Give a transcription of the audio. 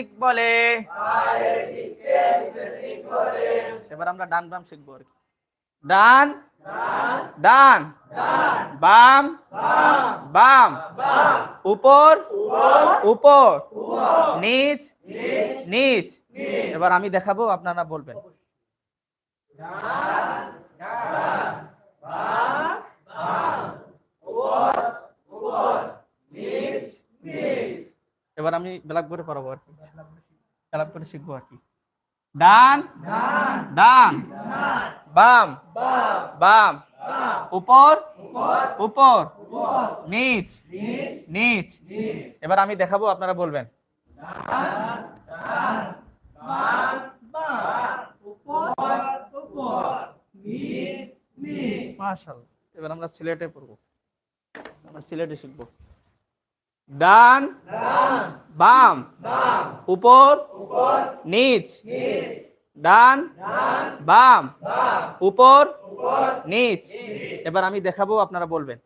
ঠিক বলে। এবার আমরা ডান বাম শিখবো আর কি। ডান ডান, বাম বাম, উপর উপর, নিচ নিচ। এবার আমি দেখাবো, আপনারা বলবেন। এবার আমি ব্ল্যাকবোর্ডে পড়াবো আর কি, ব্ল্যাকবোর্ডে শিখবো আর কি। ডান ডান, বাম বাম, উপর উপর, নিচ নিচ। এবার আমি দেখাবো, আপনারা বলবেন। মাশাআল্লাহ। এবার আমরা সিলেটে পড়বো, আমরা সিলেটে শিখবো। ডান বাম, উপর নিচ, ডান বাম, উপর নিচ। এবার আমি দেখাবো, আপনারা বলবেন।